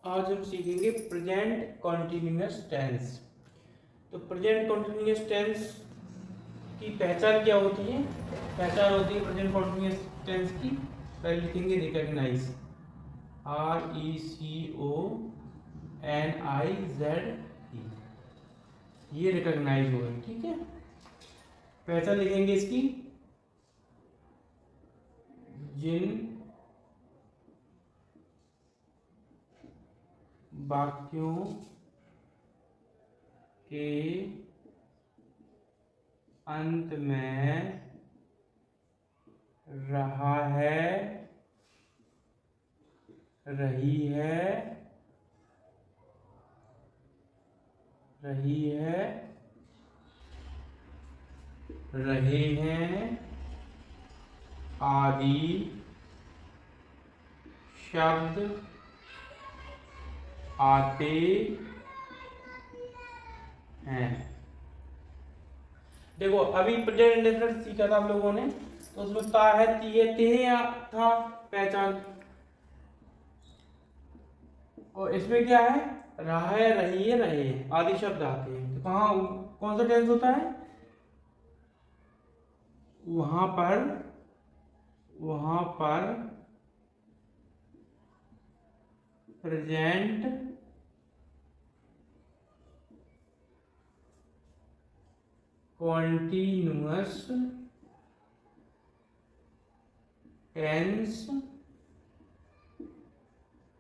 आज हम सीखेंगे प्रेजेंट कॉन्टिन्यूअस टेंस। तो प्रेजेंट कॉन्टिन्यूअस टेंस की पहचान क्या होती है? पहचान होती है प्रेजेंट कॉन्टिन्यूअस टेंस की, पहले लिखेंगे रिकॉग्नाइज, RECONIZE, ये रिकॉग्नाइज होगा। ठीक है, पहचान लिखेंगे इसकी, जिन वाक्यों के अंत में रहा है, रही है, रही है, रहे हैं आदि शब्द आते हैं। देखो अभी प्रेजेंट इंडेफिनिट सीखा था हम लोगों ने, तो उसमें ता है, ती है, ते है, या था पहचान, और इसमें क्या है? रहा है, रही है, रहे हैं आदि शब्द आते हैं। तो कहाँ कौन सा टेंस होता है? वहां पर, वहां पर प्रेजेंट कॉन्टिन्यूअस टेंस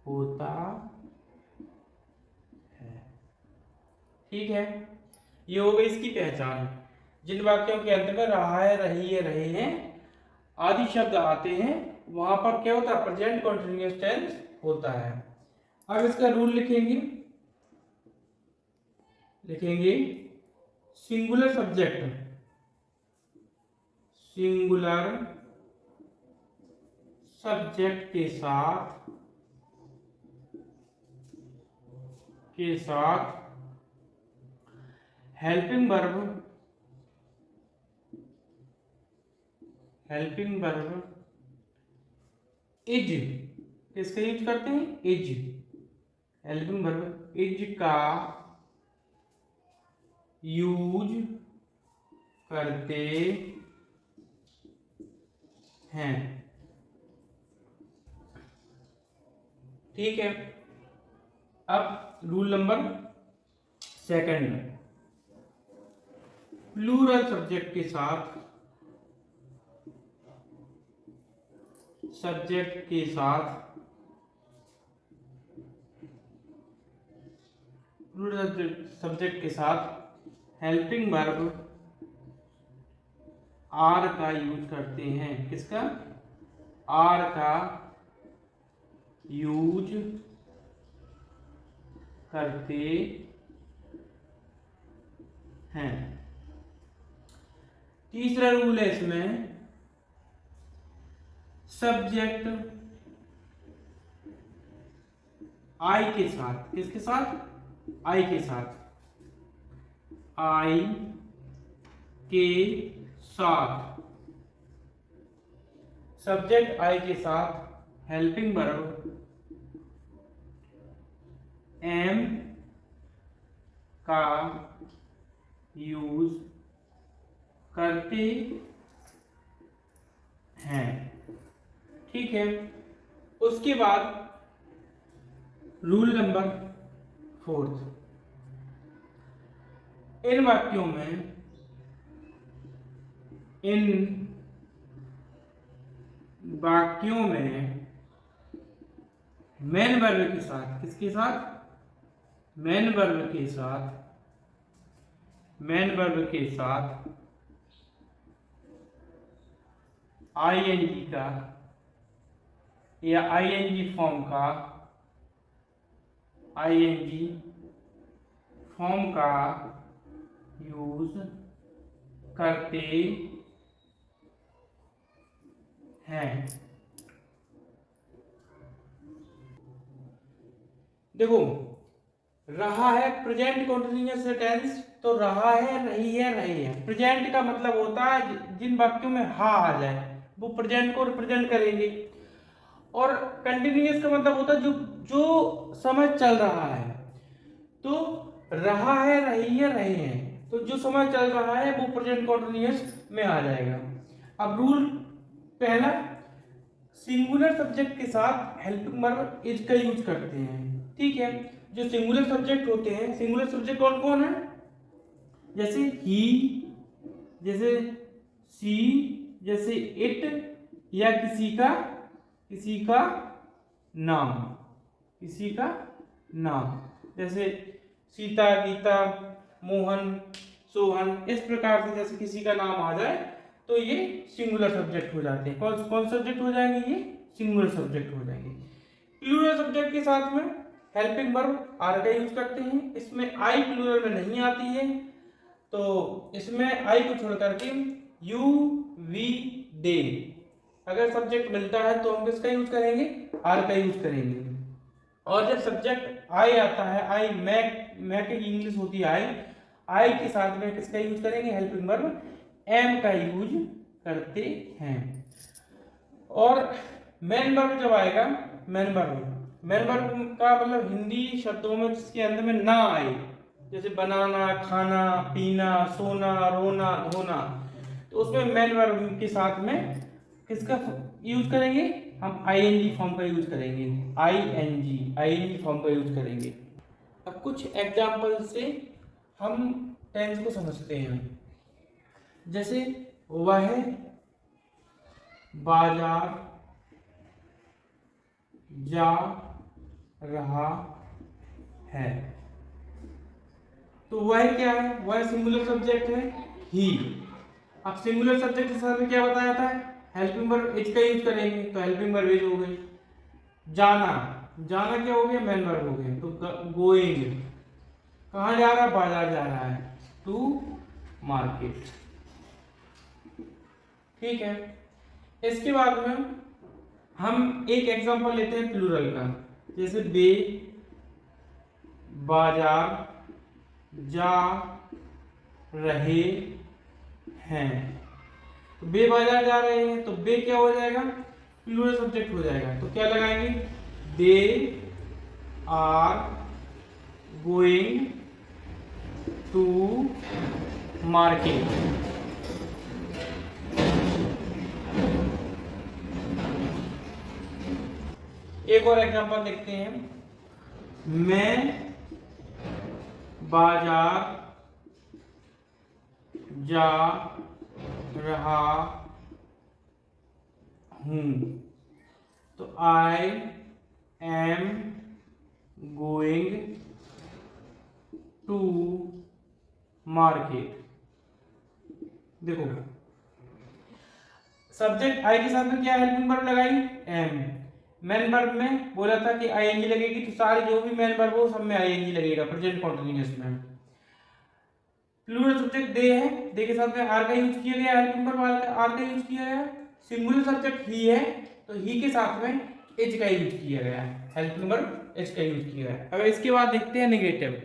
होता है। ठीक है, ये हो गई इसकी पहचान। जिन वाक्यों के अंत में रहा है, रही है, रहे हैं आदि शब्द आते हैं, वहां पर क्या होता है? प्रेजेंट कॉन्टिन्यूअस टेंस होता है। अब इसका रूल लिखेंगे, लिखेंगे सिंगुलर सब्जेक्ट, सिंगुलर सब्जेक्ट के साथ helping verb, helping verb is, किसका यूज करते हैं? इज, हेल्पिंग वर्ब इज का यूज करते हैं। ठीक है, अब rule number second, plural subject के साथ, सब्जेक्ट के साथ प्लूरल सब्जेक्ट के साथ हेल्पिंग वर्ब आर का यूज करते हैं। किसका? आर का यूज करते हैं। तीसरा रूल है इसमें, सब्जेक्ट आई के साथ, किसके साथ? आई के साथ, आई के साथ, सब्जेक्ट आई के साथ हेल्पिंग वर्ब एम का यूज करते हैं। ठीक है, उसके बाद रूल नंबर फोर्थ, इन वाक्यों में, इन वाक्यों में मेन वर्ब के साथ, किसके साथ? मेन वर्ब के साथ, मेन वर्ब के साथ आईएनजी का या आईएनजी फॉर्म का, आईएनजी फॉर्म का यूज करते हैं। देखो रहा है प्रेजेंट कॉन्टिन्यूअस टेंस, तो रहा है, रही है, रहे हैं। प्रेजेंट का मतलब होता है जिन वाक्यों में हा आ जाए वो प्रेजेंट को रिप्रेजेंट करेंगे। और कंटिन्यूअस का मतलब होता है जो जो समय चल रहा है। तो रहा है, रही है, रहे हैं, तो जो समय चल रहा है वो प्रेजेंट कंटिन्यूअस में आ जाएगा। अब रूल पहला, सिंगुलर सब्जेक्ट के साथ हेल्पिंग वर्ब इज का यूज करते हैं। ठीक है, जो सिंगुलर सब्जेक्ट होते हैं, सिंगुलर सब्जेक्ट कौन कौन है? जैसे ही, जैसे सी, जैसे इट, या किसी का नाम, किसी का नाम, जैसे सीता, गीता, मोहन, सोहन, इस प्रकार से जैसे किसी का नाम आ जाए तो ये सिंगुलर सब्जेक्ट हो जाते हैं। कौन कौन सब्जेक्ट हो जाएंगे? ये सिंगुलर सब्जेक्ट हो जाएंगे। प्लूरल सब्जेक्ट के साथ में हेल्पिंग वर्ब आर का यूज करते हैं। इसमें आई प्लूरल में नहीं आती है, तो इसमें आई को छोड़ करके यू, वी, दे, अगर सब्जेक्ट मिलता है तो हम किसका यूज करेंगे? आर का यूज करेंगे। और जब सब्जेक्ट आई आता है, आई मैक की इंग्लिश होती है आई के साथ में किसका यूज करेंगे? हेल्पिंग वर्ब एम का यूज करते हैं। और मेन वर्ब जब आएगा, मेन वर्ब का मतलब हिंदी शब्दों में जिसके अंदर में ना आए, जैसे बनाना, खाना, पीना, सोना, रोना, धोना, तो उसमें मेन वर्ब के साथ में किसका यूज करेंगे? हम आईएनजी फॉर्म का यूज करेंगे। आईएनजी फॉर्म का यूज करेंगे। अब कुछ एग्जाम्पल से हम टेंस को समझते हैं। जैसे वह बाजार जा रहा है, तो वह क्या है? वह सिंगुलर सब्जेक्ट है, ही। अब सिंगुलर सब्जेक्ट के साथ में क्या बताया जाता है? हेल्पिंग वर्ब इज का यूज करेंगे, तो हेल्पिंग वर्ब इज हो गई। जाना, जाना क्या हो गया? मेन वर्ब हो गया। तो गोइंग, कहाँ जा रहा है? बाजार जा रहा है, टू मार्केट। ठीक है, इसके बाद में हम एक एग्जांपल लेते हैं प्लूरल का। जैसे बे बाजार जा रहे हैं, तो बे बाजार जा रहे हैं, तो बे क्या हो जाएगा? प्लूरल सब्जेक्ट हो जाएगा। तो क्या लगाएंगे? They are going to market. एक और एग्जांपल देखते हैं। मैं बाजार जा रहा हूं, तो I am going to market. देखो, सब्जेक्ट आई के साथ में क्या हेल्पिंग वर्ब लगाई? एम। मेन वर्ब में बोला था कि आईएनजी लगेगी, तो सारे जो भी मेन वर्ब हो सब में आईएनजी लगेगा प्रेजेंट कंटीन्यूअस में। प्लूरल सब्जेक्ट दे है, दे के साथ में आर का यूज किया गया, हेल्पिंग वर्ब आर का यूज किया गया। सिंगुलर सब्जेक्ट ही है, तो ही के साथ में एज का यूज किया गया, हेल्पिंग वर्ब एज का यूज किया गया। अब इसके बाद देखते हैं नेगेटिव।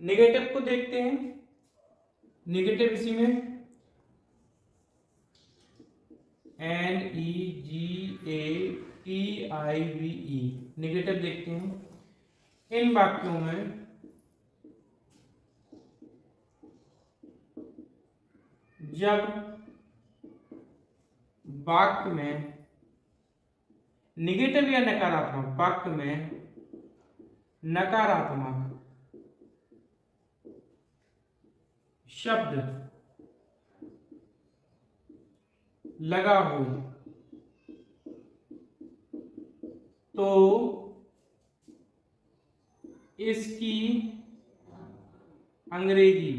नेगेटिव को देखते हैं। नेगेटिव इसी में NEGATIVE, नेगेटिव देखते हैं। इन वाक्यों में जब वाक्य में नेगेटिव या नकारात्मक, वाक्य में नकारात्मक शब्द लगा हो तो इसकी अंग्रेजी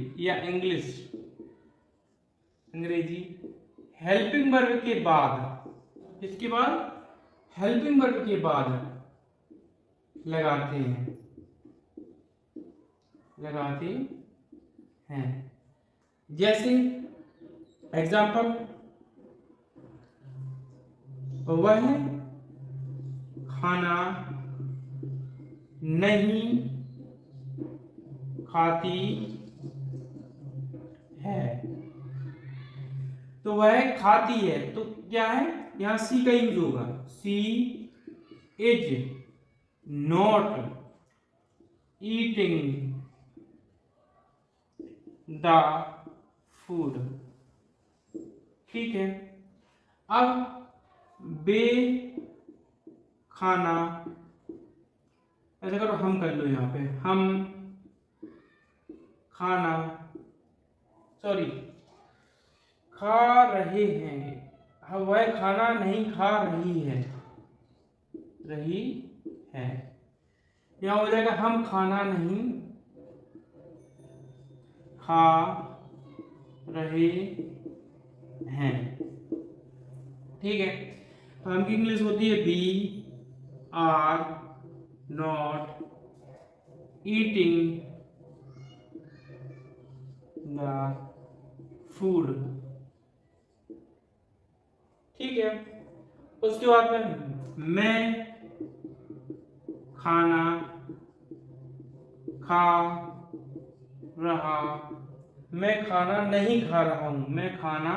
हेल्पिंग वर्ब के बाद, इसके बाद हेल्पिंग वर्ब के बाद लगाते हैं। जैसे एग्जाम्पल, वह खाना नहीं खाती है, तो वह खाती है, तो क्या है यहाँ सी का यूज होगा, she is not eating the food. ठीक है, अब बे खाना, ऐसा करो हम कर लो, यहाँ पे हम खाना, सॉरी खा रहे हैं, हम वह खाना नहीं खा रही है, रही है, यहाँ हो जाएगा हम खाना नहीं खा रहे हैं। ठीक है, तो हम की इंग्लिश होती है we are not eating the food. ठीक है, उसके बाद में मैं खाना खा रहा, मैं खाना नहीं खा रहा हूं, मैं खाना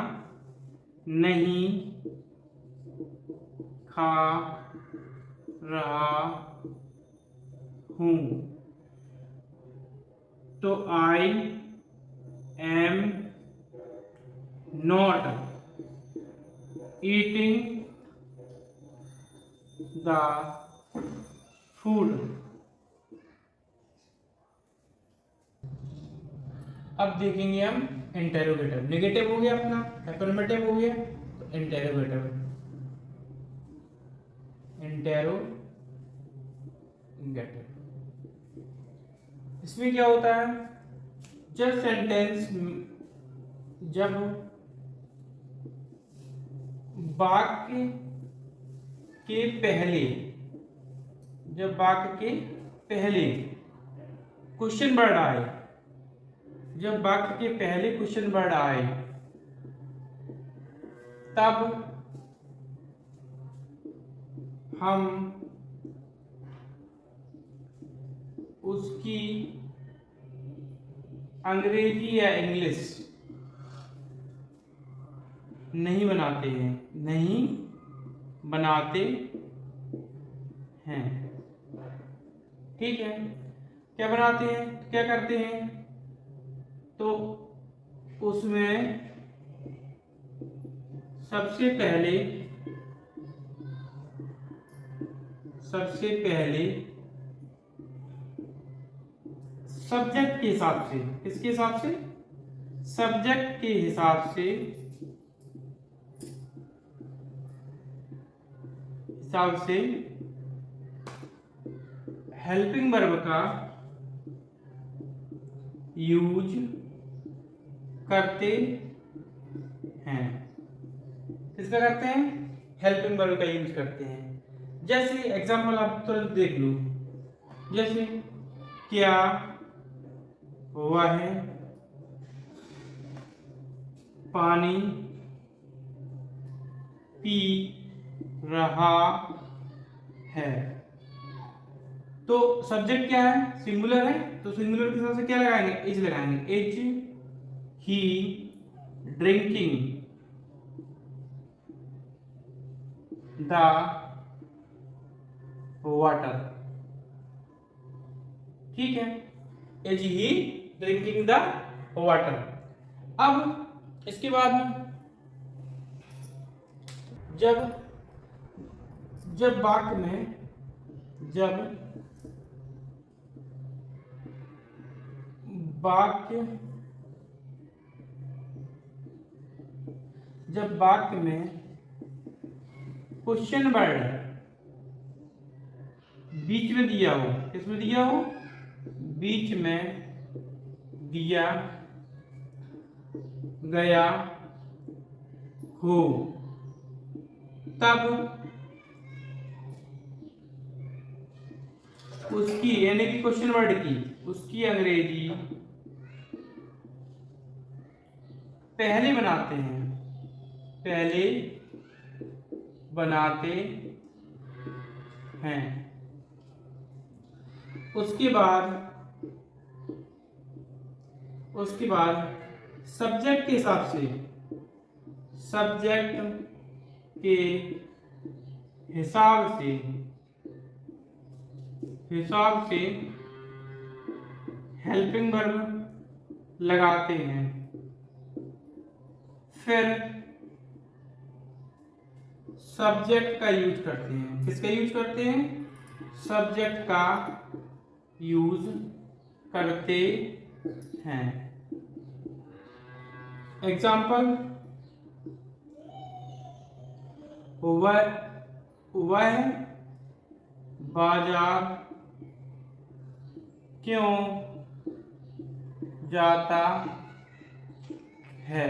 नहीं खा रहा हूं, तो I am not eating the food. अब देखेंगे हम इंटेरोगेटिव। नेगेटिव हो गया अपना, एफर्मेटिव हो गया, तो इंटेरोगेटिव, इंटेरोगेटिव। इसमें क्या होता है, जब सेंटेंस, जब वाक्य के पहले, जब वाक्य के पहले क्वेश्चन वर्ड आए, जब वाक्य के पहले क्वेश्चन वर्ड आए, तब हम उसकी अंग्रेजी या इंग्लिश नहीं बनाते हैं, नहीं बनाते हैं। ठीक है, क्या बनाते हैं, क्या करते हैं, तो उसमें सबसे पहले सब्जेक्ट के हिसाब से, किसके हिसाब से, सब्जेक्ट के हिसाब से, हेल्पिंग वर्ब का यूज करते हैं। किसका करते हैं, हेल्पिंग वर्ब का यूज करते हैं। जैसे एग्जांपल आप तुरंत देख लो, जैसे क्या वह पानी पी रहा है, तो सब्जेक्ट क्या है, सिंगुलर है, तो सिंगुलर के हिसाब से क्या लगाएंगे, इज लगाएंगे, is he drinking the water. ठीक है, is he drinking the water. अब इसके बाद में जब वाक्य में, जब वाक्य में क्वेश्चन वर्ड बीच में दिया हो, किसमें दिया हो, बीच में दिया गया हो, तब उसकी, यानी कि क्वेश्चन वर्ड की, उसकी अंग्रेजी पहले बनाते हैं, पहले बनाते हैं। उसके बाद सब्जेक्ट के हिसाब से, सब्जेक्ट के हिसाब से हेल्पिंग वर्ब लगाते हैं, फिर सब्जेक्ट का यूज करते हैं। किसका यूज करते हैं? सब्जेक्ट का यूज करते हैं। एग्जाम्पल, वह बाजार क्यों जाता है?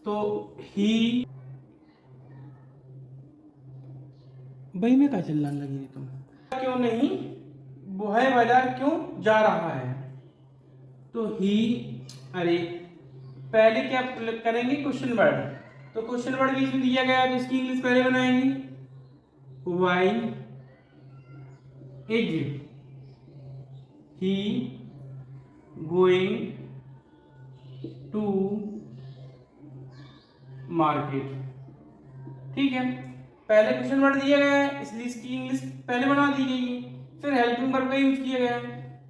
तो ही, भाई में क्या चिल्लाने लगी है तुम? क्यों नहीं, वह बाजार क्यों जा रहा है? तो ही, अरे पहले क्या करेंगे? Question word. तो क्वेश्चन वर्ड बीच में दिया गया है तो इसकी इंग्लिश पहले बनाएंगे। Why is he going to market. ठीक है, पहले क्वेश्चन वर्ड दिया गया है इसलिए इसकी इंग्लिश पहले बना दी गई है। फिर हेल्पिंग वर्ब का यूज किया गया है।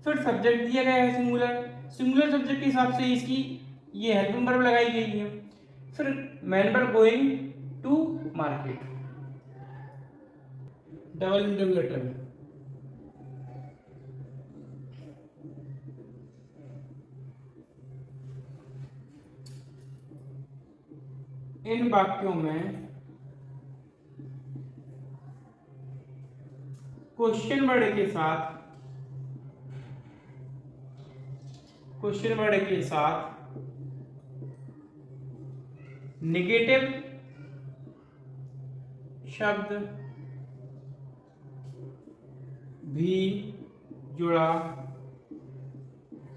फिर सब्जेक्ट दिया गया है सिंगुलर सब्जेक्ट के हिसाब से इसकी ये हेल्पिंग वर्ब लगाई गई है। फिर main verb going to market, double interrogative. इन वाक्यों में क्वेश्चन वर्ड के साथ नेगेटिव शब्द भी जुड़ा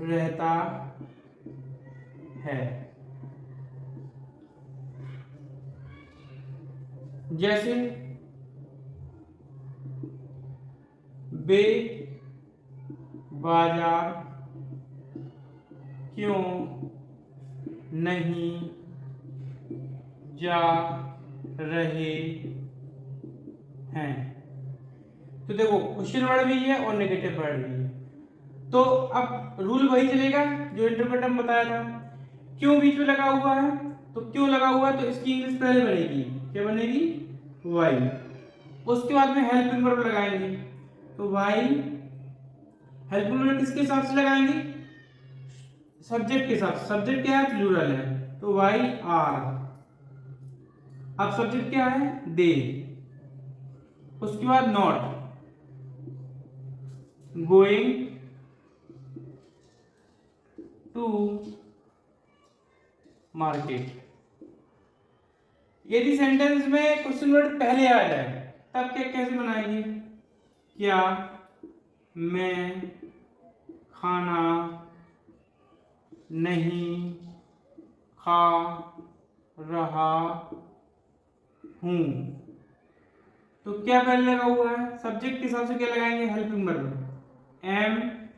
रहता है। जैसे वे बाजार क्यों नहीं जा रहे हैं? तो देखो क्वेश्चन वर्ड भी है और नेगेटिव वर्ड भी है। तो अब रूल वही चलेगा जो इंटरप्रेटर में बताया था। क्यों बीच में लगा हुआ है? तो क्यों लगा हुआ है तो इसकी इंग्लिश पहले बनेगी। क्या बनेगी? वाई। उसके बाद में हेल्पिंग वर्ब लगाएंगे। तो वाई हेल्पिंग वर्ब किसके हिसाब से लगाएंगे? सब्जेक्ट के हिसाब से। सब्जेक्ट क्या है? प्लूरल है तो वाई आर। अब सब्जेक्ट क्या है? दे। उसके बाद नॉट गोइंग टू मार्केट। यदि सेंटेंस में क्वेश्चन वर्ड पहले आ जाए तब क्या कैसे बनाएंगे? क्या मैं खाना नहीं खा रहा हूं। तो क्या पहले लगा हुआ है? सब्जेक्ट के हिसाब से क्या लगाएंगे? Helping verb. Am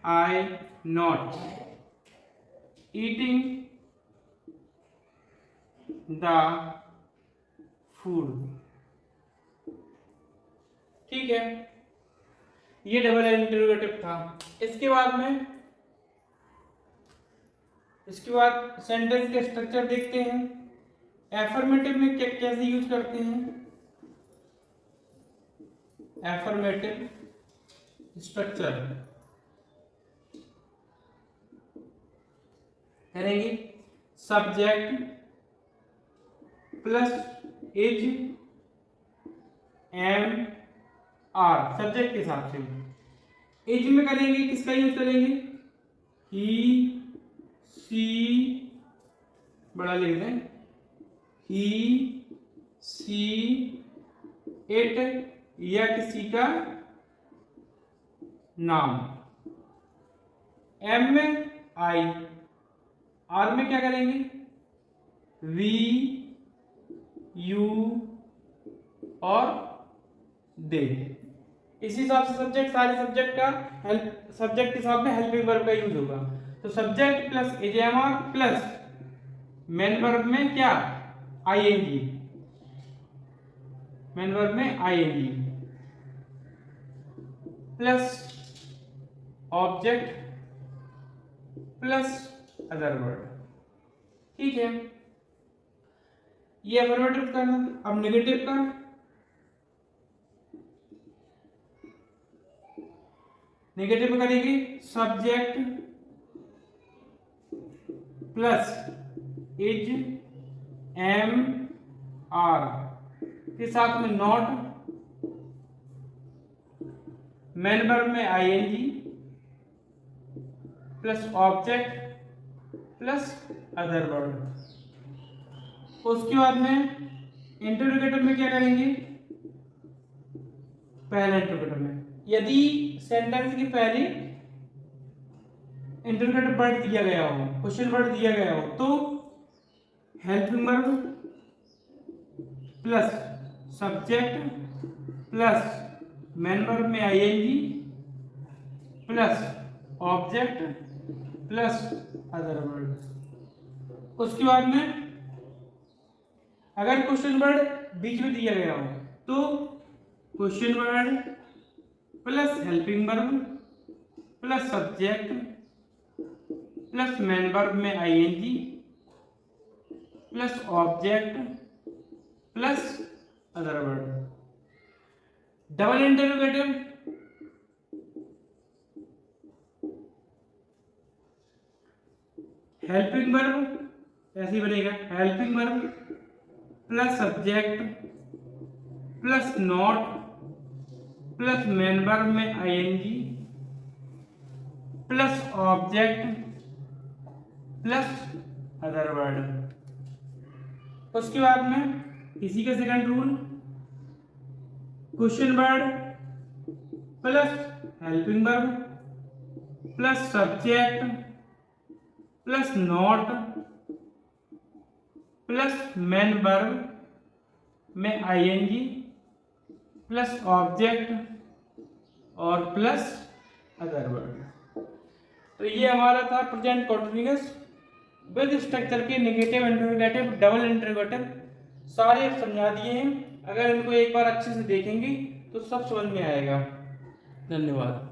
I not eating the food. ठीक है, ये डबल इंटरोगेटिव था। इसके बाद सेंटेंस के स्ट्रक्चर देखते हैं। एफर्मेटिव में कैसे यूज करते हैं? एफर्मेटिव स्ट्रक्चर करेंगे subject plus is am are. Subject के हिसाब से इज में करेंगे किसका यूज करेंगे? ही सी, बड़ा लिख दें, ही सी इट या किसी का नाम। एम में आई, आर में क्या करेंगे? वी, यू और दे। इसी हिसाब से सब्जेक्ट, सारे सब्जेक्ट का सब्जेक्ट के हिसाब में हेल्पिंग वर्ब का यूज होगा। तो subject plus is am are plus main verb में क्या, आईएनजी, मेन वर्ब में ING plus object plus other word. ठीक है, ये अफर्मेटिव का ना। अब नेगेटिव का, नेगेटिव में करेंगे subject plus is am are के साथ में नॉट, मेन वर्ब में ING plus object plus other word. उसके बाद में इंटरोगेटिव में क्या करेंगे, पहले इंटरोगेटिव में यदि सेंटेंस की पहले इंटरोगेटिव वर्ड दिया गया हो, क्वेश्चन वर्ड दिया गया हो, तो helping verb plus subject plus main verb में ING plus object plus other word. उसके बाद में अगर क्वेश्चन वर्ड बीच में दिया गया हो तो question word plus helping verb plus subject plus main verb में ING plus object plus other word. Double interrogative, helping verb ऐसे ही बनेगा, helping verb plus subject plus not plus main verb में ING plus object plus other word. उसके बाद में इसी का second rule, question word plus helping verb plus subject plus not plus main verb में आईएनजी प्लस ऑब्जेक्ट और plus other word. तो ये हमारा था प्रेजेंट कंटीन्यूअस विद स्ट्रक्चर के नेगेटिव इंटरोगेटिव, डबल इंटरोगेटिव सारे समझा दिए हैं। अगर इनको एक बार अच्छे से देखेंगे तो सब समझ में आएगा। धन्यवाद।